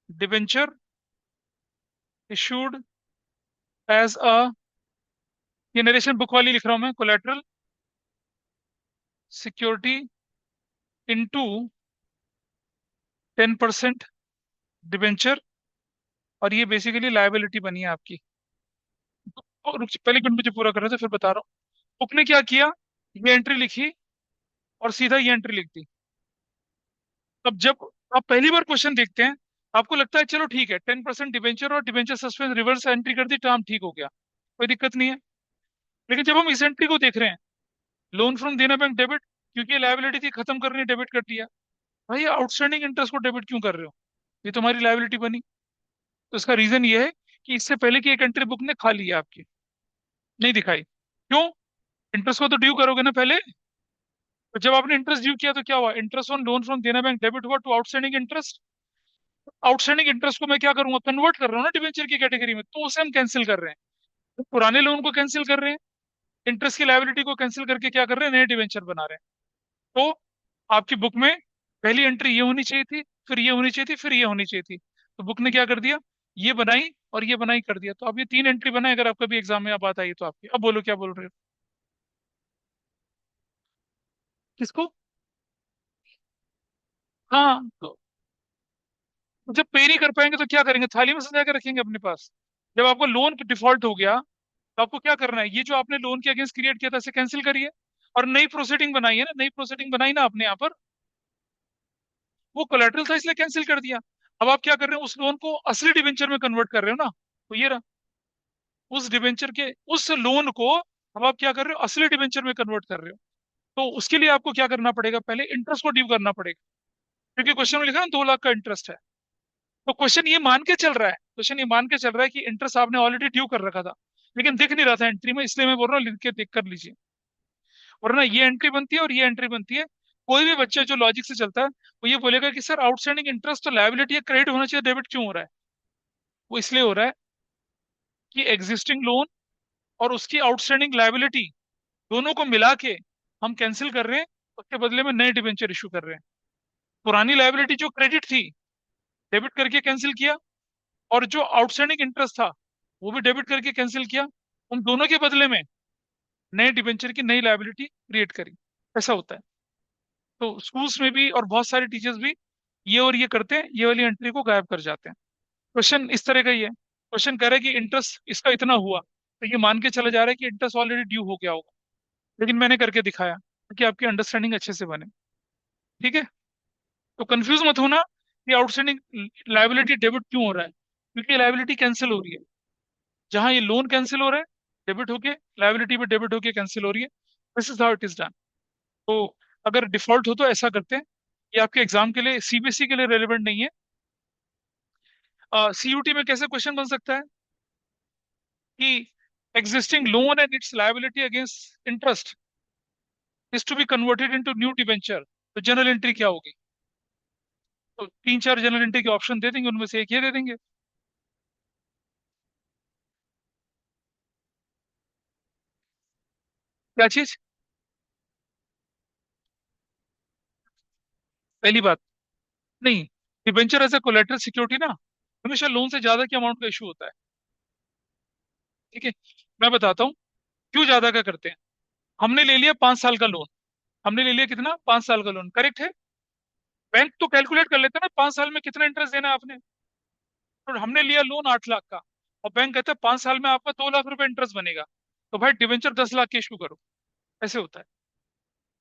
A: debenture issued as a, ये नरेशन बुक वाली लिख रहा हूं मैं, कोलेटरल सिक्योरिटी इनटू 10% डिबेंचर। और ये बेसिकली लायबिलिटी बनी है आपकी। पहले मिनट मुझे पूरा करना था, फिर बता रहा हूँ। बुक ने क्या किया? ये एंट्री लिखी और सीधा ये एंट्री लिख दी। अब जब आप पहली बार क्वेश्चन देखते हैं, आपको लगता है चलो ठीक है, 10% डिबेंचर और डिबेंचर सस्पेंस रिवर्स एंट्री कर दी, काम ठीक हो गया, कोई दिक्कत नहीं है। लेकिन जब हम इस एंट्री को देख रहे हैं, loan from Dena bank debit, क्योंकि लायबिलिटी थी खत्म करनी है, डेबिट कर दिया। भाई आउटस्टैंडिंग इंटरेस्ट को डेबिट क्यों कर रहे हो? ये तुम्हारी लायबिलिटी बनी। तो इसका रीजन ये है कि इससे पहले की एक एंट्री बुक ने खा ली है आपकी, नहीं दिखाई। क्यों? इंटरेस्ट को तो ड्यू करोगे ना पहले। तो जब आपने इंटरेस्ट ड्यू किया तो क्या हुआ? Interest on loan from Dena bank debit हुआ to outstanding interest. Outstanding interest को मैं क्या करूंगा? कन्वर्ट कर रहा हूँ ना डिबेंचर की कैटेगरी में, तो उसे हम कैंसिल कर रहे हैं। तो पुराने लोन को कैंसिल कर रहे हैं, इंटरेस्ट की लायबिलिटी को कैंसिल करके क्या कर रहे हैं? नए डिबेंचर बना रहे हैं। तो आपकी बुक में पहली एंट्री ये होनी चाहिए थी, फिर ये होनी चाहिए थी, फिर ये होनी चाहिए थी। तो बुक ने क्या कर दिया? ये बनाई और ये बनाई कर दिया। तो अब ये 3 एंट्री बनाए, अगर आपका भी एग्जाम में आप बात आई तो आपकी। अब बोलो क्या बोल रहे हो? किसको? हाँ, तो जब पे नहीं कर पाएंगे तो क्या करेंगे? थाली में सजा के रखेंगे अपने पास। जब आपका लोन डिफॉल्ट हो गया, तो आपको क्या करना है? ये जो आपने लोन के अगेंस्ट क्रिएट किया था इसे कैंसिल करिए, और नई प्रोसीडिंग बनाई है ना, नई प्रोसीडिंग बनाई ना आपने यहाँ पर। वो कोलेटरल था इसलिए कैंसिल कर दिया। अब आप क्या कर रहे हो? उस लोन को असली डिबेंचर में कन्वर्ट कर रहे हो ना, तो ये रहा उस डिबेंचर के, उस लोन को अब आप क्या कर रहे हो? असली डिबेंचर में कन्वर्ट कर रहे हो। तो उसके लिए आपको क्या करना पड़ेगा? पहले इंटरेस्ट को ड्यू करना पड़ेगा, क्योंकि क्वेश्चन में लिखा है 2 लाख का इंटरेस्ट है। तो क्वेश्चन ये मान के चल रहा है, क्वेश्चन ये मान के चल रहा है कि इंटरेस्ट आपने ऑलरेडी ड्यू कर रखा था, लेकिन दिख नहीं रहा था एंट्री में, इसलिए मैं बोल रहा हूँ लिख के देख कर लीजिए। वरना ये एंट्री बनती है और ये एंट्री बनती है। कोई भी बच्चा जो लॉजिक से चलता है, वो ये बोलेगा कि सर आउटस्टैंडिंग इंटरेस्ट तो लायबिलिटी है, क्रेडिट होना चाहिए, डेबिट क्यों हो रहा है? वो इसलिए हो रहा है कि एग्जिस्टिंग लोन और उसकी आउटस्टैंडिंग लायबिलिटी दोनों को मिला के हम कैंसिल कर रहे हैं, उसके बदले में नए डिबेंचर इशू कर रहे हैं। पुरानी लायबिलिटी जो क्रेडिट थी, डेबिट करके कैंसिल किया, और जो आउटस्टैंडिंग इंटरेस्ट था वो भी डेबिट करके कैंसिल किया। उन दोनों के बदले में नए डिबेंचर की नई लायबिलिटी क्रिएट करी। ऐसा होता है। तो स्कूल्स में भी और बहुत सारे टीचर्स भी ये और ये करते हैं, ये वाली एंट्री को गायब कर जाते हैं। क्वेश्चन इस तरह का ही है। क्वेश्चन कह रहा है कि इंटरेस्ट इसका इतना हुआ, तो ये मान के चला जा रहा है कि इंटरेस्ट ऑलरेडी ड्यू हो गया होगा। लेकिन मैंने करके दिखाया ताकि आपकी अंडरस्टैंडिंग अच्छे से बने। ठीक है? तो कंफ्यूज मत होना कि आउटस्टैंडिंग लायबिलिटी डेबिट क्यों हो रहा है, क्योंकि लायबिलिटी कैंसिल हो रही है। जहां ये लोन कैंसिल हो रहा है, डेबिट होके लायबिलिटी में डेबिट होके कैंसिल हो रही है। This is how it is done. तो अगर डिफॉल्ट हो तो ऐसा करते हैं। ये आपके एग्जाम के लिए, सीबीएसई के लिए रेलिवेंट नहीं है। सीयूटी में कैसे क्वेश्चन बन सकता है कि existing loan and its liability against interest is to be converted into new debenture, तो जनरल एंट्री क्या होगी? तो 3 4 जनरल एंट्री के ऑप्शन दे देंगे, उनमें से एक ये दे देंगे। क्या चीज? पहली बात, नहीं, debenture as a collateral security ना, हमेशा लोन से ज्यादा के अमाउंट का इशू होता है। ठीक है, मैं बताता हूँ क्यों ज्यादा का करते हैं। हमने ले लिया 5 साल का लोन। हमने ले लिया कितना, 5 साल का लोन, करेक्ट है। बैंक तो कैलकुलेट कर लेते हैं ना 5 साल में कितना इंटरेस्ट देना है आपने। तो हमने लिया लोन 8 लाख का, और बैंक कहता है 5 साल में आपका 2 लाख रुपए इंटरेस्ट बनेगा। तो भाई डिवेंचर 10 लाख के इशू करो। ऐसे होता है।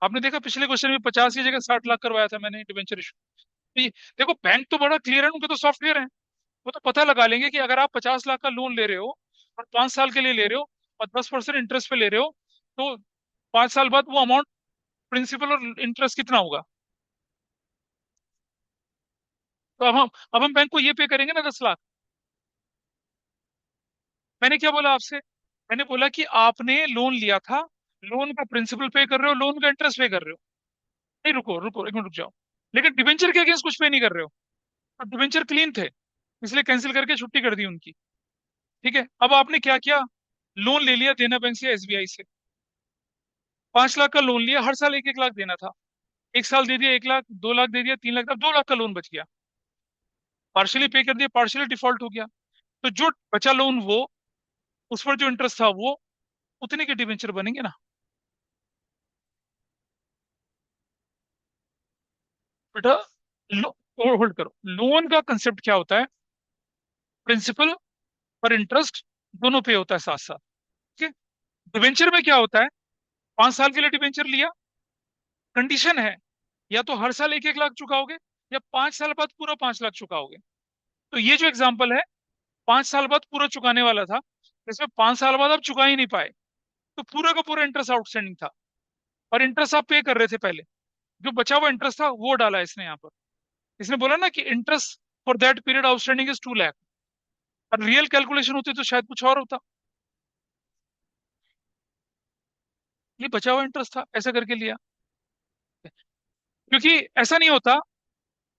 A: आपने देखा पिछले क्वेश्चन में 50 की जगह 60 लाख करवाया था मैंने डिवेंचर इशू। देखो बैंक तो बड़ा क्लियर है, उनके तो सॉफ्टवेयर है। वो तो पता लगा लेंगे कि अगर आप 50 लाख का लोन ले रहे हो और 5 साल के लिए ले रहे हो और 10% इंटरेस्ट पे ले रहे हो, तो 5 साल बाद वो अमाउंट, प्रिंसिपल और इंटरेस्ट कितना होगा। तो अब हम बैंक को ये पे करेंगे ना 10 लाख। मैंने क्या बोला आपसे, मैंने बोला कि आपने लोन लिया था, लोन का प्रिंसिपल पे कर रहे हो, लोन का इंटरेस्ट पे कर रहे हो। नहीं, रुको रुको, एक मिनट रुक जाओ। लेकिन डिवेंचर के अगेंस्ट कुछ पे नहीं कर रहे हो। तो डिवेंचर क्लीन थे, इसलिए कैंसिल करके छुट्टी कर दी उनकी। ठीक है, अब आपने क्या किया, लोन ले लिया देना बैंक से, एसबीआई से। 5 लाख का लोन लिया, हर साल 1-1 लाख देना था। एक साल दे दिया 1 लाख, 2 लाख दे दिया, 3 लाख, तब 2 लाख का लोन बच गया। पार्शियली पे कर दिया, पार्शियली डिफॉल्ट हो गया। तो जो बचा लोन वो, उस पर जो इंटरेस्ट था वो, उतने के डिवेंचर बनेंगे ना। बेटा, होल्ड करो। लोन का कंसेप्ट क्या होता है, प्रिंसिपल और इंटरेस्ट दोनों पे होता है साथ साथ। ठीक है। डिवेंचर में क्या होता है, 5 साल के लिए डिवेंचर लिया, कंडीशन है या तो हर साल 1-1 लाख चुकाओगे, या 5 साल बाद पूरा 5 लाख चुकाओगे। तो ये जो एग्जाम्पल है, 5 साल बाद पूरा चुकाने वाला था, इसमें 5 साल बाद आप चुका ही नहीं पाए। तो पूरा का पूरा इंटरेस्ट आउटस्टैंडिंग था, और इंटरेस्ट आप पे कर रहे थे पहले। जो बचा हुआ इंटरेस्ट था वो डाला इसने यहाँ पर। इसने बोला ना कि interest for that period outstanding is 2 lakh. और रियल कैलकुलेशन होती तो शायद कुछ और होता। ये बचा हुआ इंटरेस्ट था, ऐसा करके लिया। क्योंकि ऐसा नहीं होता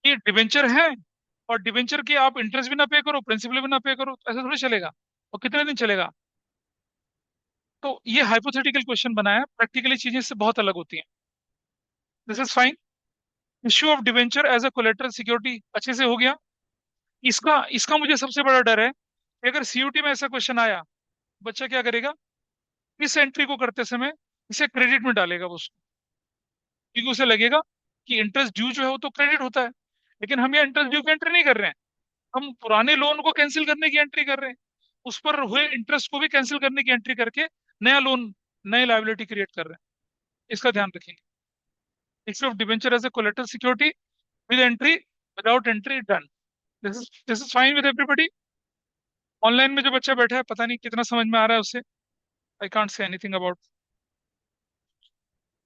A: कि डिवेंचर है और डिवेंचर के आप इंटरेस्ट भी ना पे करो, प्रिंसिपल भी ना पे करो, तो ऐसा थोड़ी चलेगा। और कितने दिन चलेगा। तो ये हाइपोथेटिकल क्वेश्चन बनाया, प्रैक्टिकली चीजें इससे बहुत अलग होती हैं। This is fine. Issue of debenture as a collateral security अच्छे से हो गया। इसका इसका मुझे सबसे बड़ा डर है कि अगर सीयूटी में ऐसा क्वेश्चन आया, बच्चा क्या करेगा, इस एंट्री को करते समय इसे क्रेडिट में डालेगा वो उसको। क्योंकि उसे लगेगा कि इंटरेस्ट ड्यू जो है वो तो क्रेडिट होता है, लेकिन हम ये इंटरेस्ट ड्यू की एंट्री नहीं कर रहे हैं। हम पुराने लोन को कैंसिल करने की एंट्री कर रहे हैं, उस पर हुए इंटरेस्ट को भी कैंसिल करने की एंट्री करके नया लोन, नई लायबिलिटी क्रिएट कर रहे हैं। इसका ध्यान रखेंगे। Issue of debenture as a collateral security with entry, without entry, done. This is fine with everybody. Online में जो बच्चा बैठा है पता नहीं कितना समझ में आ रहा है उसे। I can't say anything about.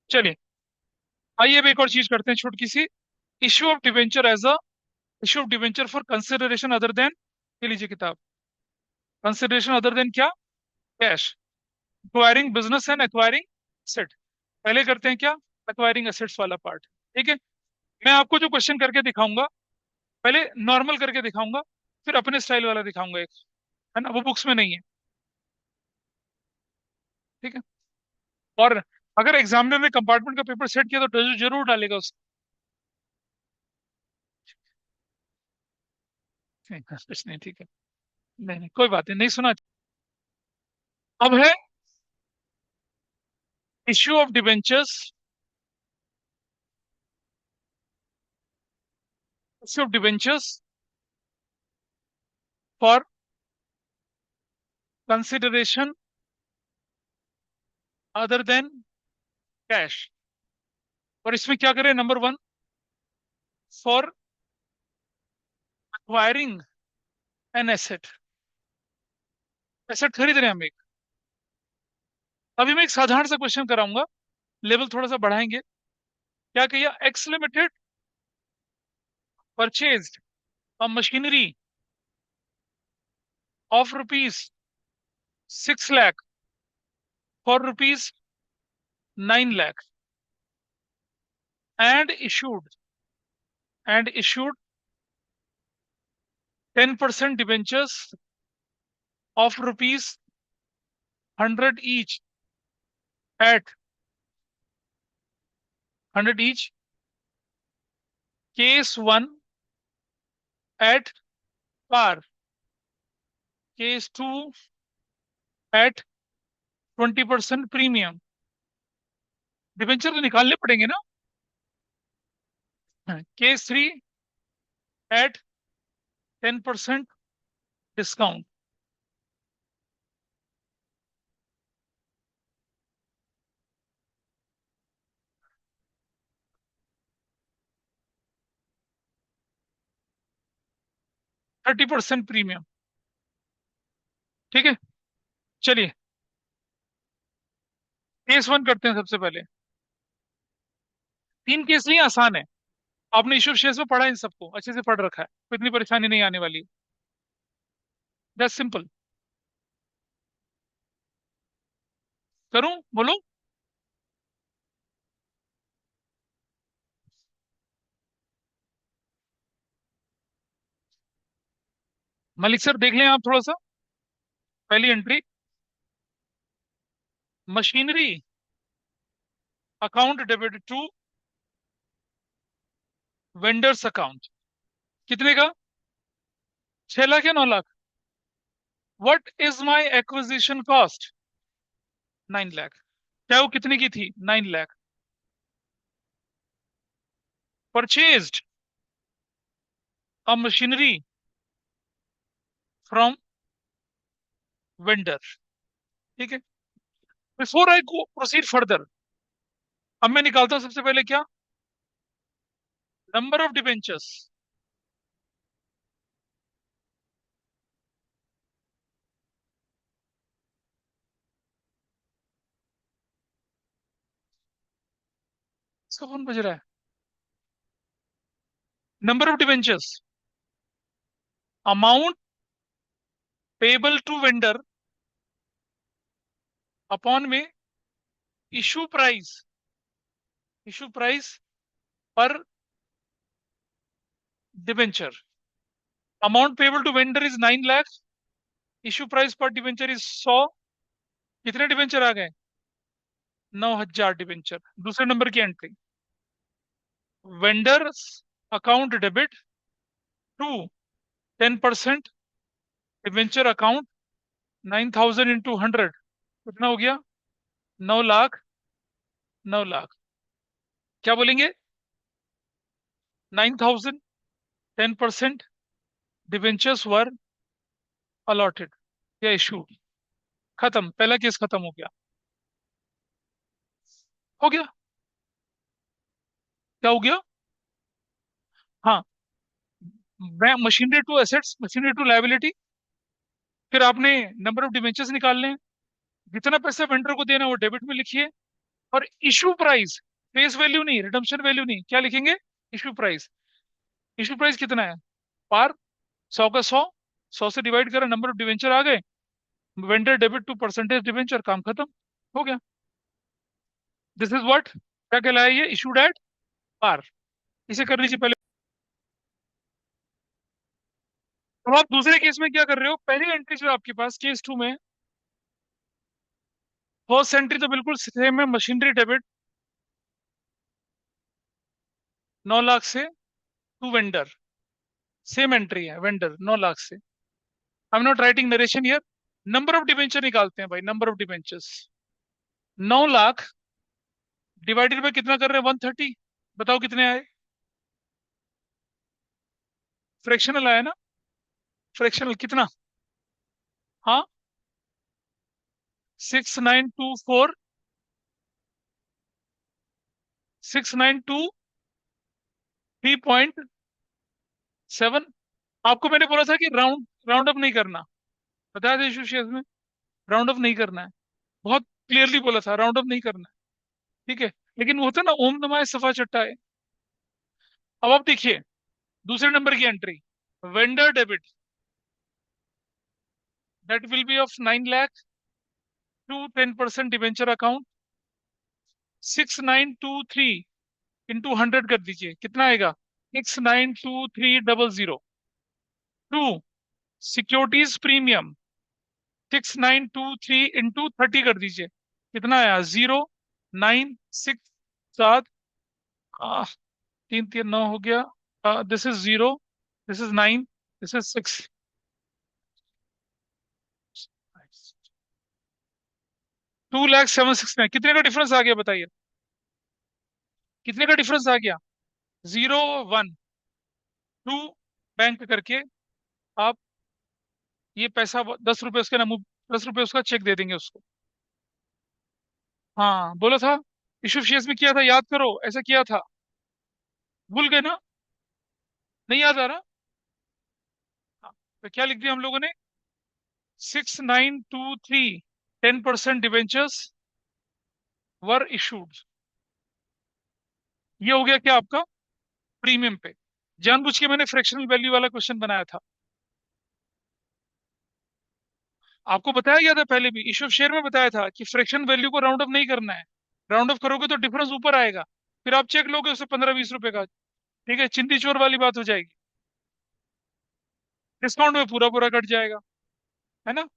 A: चलिए, आइए अब एक और चीज करते हैं छोटी सी। Issue of debenture as a, issue of debenture for consideration other than, ये लीजिए किताब। कंसिडरेशन अदर देन क्या, cash. Acquiring business and acquiring asset. पहले करते हैं क्या, एक्वायरिंग एसेट्स वाला पार्ट। ठीक है। मैं आपको जो क्वेश्चन करके दिखाऊंगा, पहले नॉर्मल करके दिखाऊंगा, फिर अपने स्टाइल वाला दिखाऊंगा एक, है ना, वो बुक्स में नहीं है। ठीक है। और अगर एग्जामिनर ने कंपार्टमेंट का पेपर सेट किया तो जरूर डालेगा उसको। नहीं, कुछ नहीं, ठीक है। नहीं नहीं, कोई बात नहीं, नहीं सुना। अब है issue of debentures, issue of debentures for consideration other then cash. और इसमें क्या करें, number 1, for acquiring an asset. Asset खरीद रहे हैं हम एक। अभी मैं एक साधारण सा क्वेश्चन कराऊंगा, लेवल थोड़ा सा बढ़ाएंगे। क्या कहिए, X limited purchase a machinery of rupees 6 lakh for rupees 9 lakh, and issued and issued 10% debentures of rupees 100 each at 100 each. Case 1 at par, case 2 at 20% premium. Debenture तो निकालने पड़ेंगे ना। Case 3 at 10% discount. 30% प्रीमियम। ठीक है, चलिए केस 1 करते हैं सबसे पहले। 3 केस नहीं, आसान है। आपने इश्यू शेयर्स में पढ़ा है, इन सबको अच्छे से पढ़ रखा है, तो इतनी परेशानी नहीं आने वाली। That's simple. करूं, बोलो। मलिक सर देख लें आप थोड़ा सा। पहली entry, machinery account debit to vendors account. कितने का? 6 लाख या 9 lakh? What is my acquisition cost? 9 lakh. क्या वो कितने की थी? 9 lakh. Purchased a machinery from vendor. ठीक है। Before I go proceed further, अब मैं निकालता हूं सबसे पहले क्या, नंबर ऑफ डिबेंचर्स। इसका फोन बज रहा है। Number of debentures, amount payable to vendor upon में issue price, issue price per debenture. Amount payable to vendor is 9 lakh, issue price per debenture is 100। कितने डिबेंचर आ गए? 9,000 डिबेंचर। दूसरे नंबर की entry, vendors account debit to 10% debenture account. 9,000 × 100 कितना हो गया? 9 लाख। 9 लाख। क्या बोलेंगे? 9,000, 10% डिबेंचर्स वर अलॉटेड या इशूड। खत्म, पहला केस खत्म हो गया। हो गया। क्या हो गया? हाँ, machinery to assets, machinery to liability. फिर आपने नंबर ऑफ डिबेंचर्स निकाल लें, जितना पैसा वेंडर को देना है वो डेबिट में लिखिए। और इशू प्राइस, फेस वैल्यू नहीं, रिडम्पशन वैल्यू नहीं, क्या लिखेंगे? Issue price. इशू प्राइस कितना है? पार 100 का 100, 100 से डिवाइड करा, नंबर ऑफ डिवेंचर आ गए, vendor debit to percentage debenture, काम खत्म हो गया। दिस इज व्हाट, क्या कहलाया ये? Issued at par. इसे कर लीजिए पहले। अब आप दूसरे केस में क्या कर रहे हो? पहली एंट्री जो आपके पास केस 2 में, फर्स्ट एंट्री तो बिल्कुल सेम है, मशीनरी डेबिट 9 लाख से टू वेंडर। सेम एंट्री है, वेंडर 9 लाख से। I am not writing narration here. Number of debenture निकालते हैं भाई, number of debentures. 9 lakh divided by कितना कर रहे हैं? 130। बताओ कितने आए? फ्रैक्शनल आया ना? फ्रैक्शनल कितना? हाँ, 6924, 692 3.7। आपको मैंने बोला था कि राउंड राउंड अप नहीं करना, बताया था इशू शेयर्स में, राउंड अप नहीं करना है। बहुत क्लियरली बोला था, राउंड अप नहीं करना है। ठीक है, लेकिन वो होता है ना, ओम नमः सफा चट्टा है। अब आप देखिए दूसरे नंबर की entry, vendor debit that will be of 9 lakh to 10% debenture account. 6923 × 100 कर दीजिए, कितना आएगा? 692300। टू सिक्योरिटीज प्रीमियम 6923 × 30 कर दीजिए, कितना आया? 0967। आह, 3 3 9 हो गया। This is 0, this is 9, this is 6। 2,07,6 कितने का डिफरेंस आ गया बताइए? कितने का डिफरेंस आ गया? 0, 1, 2 बैंक करके आप ये पैसा 10 रुपए उसके ना 10 रुपए उसका चेक दे देंगे उसको। हाँ बोला था, इशू शेयर्स में किया था, याद करो ऐसा किया था। भूल गए ना? नहीं याद आ रहा? हाँ, तो क्या लिख दिया हम लोगों ने? 6923 10% डिवेंचर्स वर इशूड। ये हो गया क्या आपका? प्रीमियम पे। जानबूझ के मैंने फ्रैक्शनल वैल्यू वाला क्वेश्चन बनाया था। आपको बताया गया था पहले भी, इशू शेयर में बताया था कि फ्रैक्शन वैल्यू को राउंड अप नहीं करना है। राउंड अप करोगे तो डिफरेंस ऊपर आएगा, फिर आप चेक लोगे उससे 15-20 रुपए का। ठीक है, चिंदी चोर वाली बात हो जाएगी। डिस्काउंट में पूरा पूरा कट जाएगा, है ना?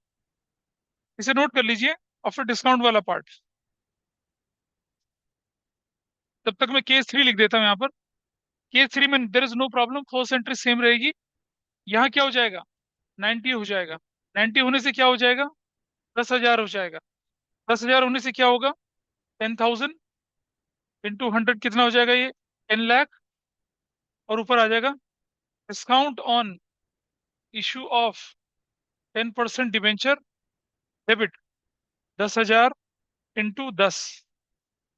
A: इसे नोट कर लीजिए। और फिर डिस्काउंट वाला पार्ट। तब तक मैं केस 3 लिख देता हूँ यहाँ पर। केस 3 में there is no problem, first entry same रहेगी। यहाँ क्या हो जाएगा? 90 हो जाएगा। 90 होने से क्या हो जाएगा? 10,000 हो जाएगा। 10,000 होने से क्या होगा? 10,000 इंटू 100 कितना हो जाएगा ये? 10 लाख। और ऊपर आ जाएगा discount on issue of 10% debenture debit. 10,000 into 10,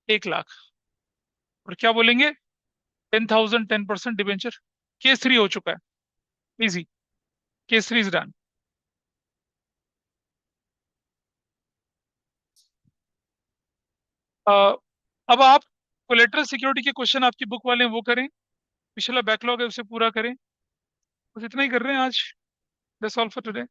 A: 1 lakh. और क्या बोलेंगे? 10,000 10% डिवेंचर। केस 3 हो चुका है। इजी। Case 3 is done. अब आप कोलेटरल सिक्योरिटी के क्वेश्चन आपकी बुक वाले हैं वो करें। पिछला बैकलॉग है उसे पूरा करें। बस इतना ही कर रहे हैं आज। That's all for today.